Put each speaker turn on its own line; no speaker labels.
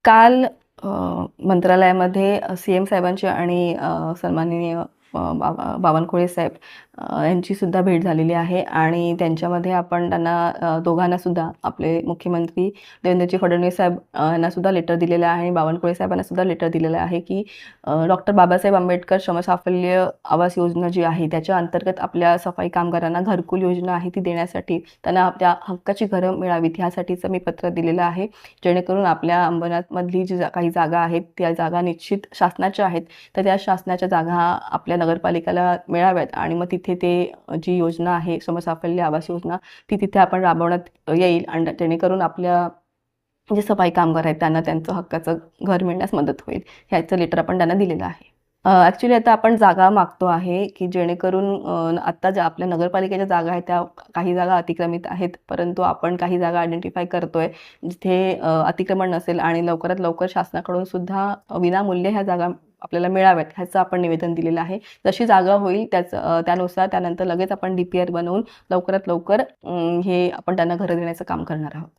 काल मंत्रालयामध्ये सीएम साहेबांची आणि सन्माननीय बावनकुळे साहेब यांची सुद्धा भेट झालेली आहे आणि त्यांच्यामध्ये आपण त्यांना दोघांना सुद्धा आपले मुख्यमंत्री देवेंद्रजी फडणवीस साहेब यांना सुद्धा लेटर दिलेलं आहे आणि बावनकुळे साहेबांना सुद्धा लेटर दिलेलं आहे की डॉक्टर बाबासाहेब आंबेडकर श्रमसाफल्य आवास योजना जी आहे त्याच्या अंतर्गत आपल्या सफाई कामगारांना घरकुल योजना आहे ती देण्यासाठी त्यांना आपल्या हक्काची घरं मिळावीत ह्यासाठीचं मी पत्र दिलेलं आहे, जेणेकरून आपल्या अंबरनाथमधली जी काही जागा आहेत त्या जागा निश्चित शासनाच्या आहेत, तर त्या शासनाच्या जागा आपल्या नगरपालिकेला मिळाव्यात आणि मग तिथे ते जी योजना आहे श्रमसाफल्य आवास योजना ती तिथे आपण राबवण्यात येईल आणि जेणेकरून आपल्या जे सफाई कामगार आहेत त्यांना त्यांचं हक्काचं घर मिळण्यास मदत होईल. ह्याचं लेटर आपण त्यांना दिलेलं आहे. ॲक्च्युली आता आपण जागा मागतो आहे की जेणेकरून आत्ता ज्या आपल्या नगरपालिकेच्या जागा आहेत त्या काही जागा अतिक्रमित आहेत, परंतु आपण काही जागा आयडेंटिफाय करतोय जिथे अतिक्रमण नसेल आणि लवकरात लवकर शासनाकडून सुद्धा विनामूल्य ह्या जागा आपल्याला मिळाव्यात ह्याचं आपण निवेदन दिलेलं आहे. जशी जागा होईल त्यानुसार त्यानंतर लगेच आपण DPR बनवून लवकरात लवकर हे आपण त्यांना घरं देण्याचं काम करणार आहोत.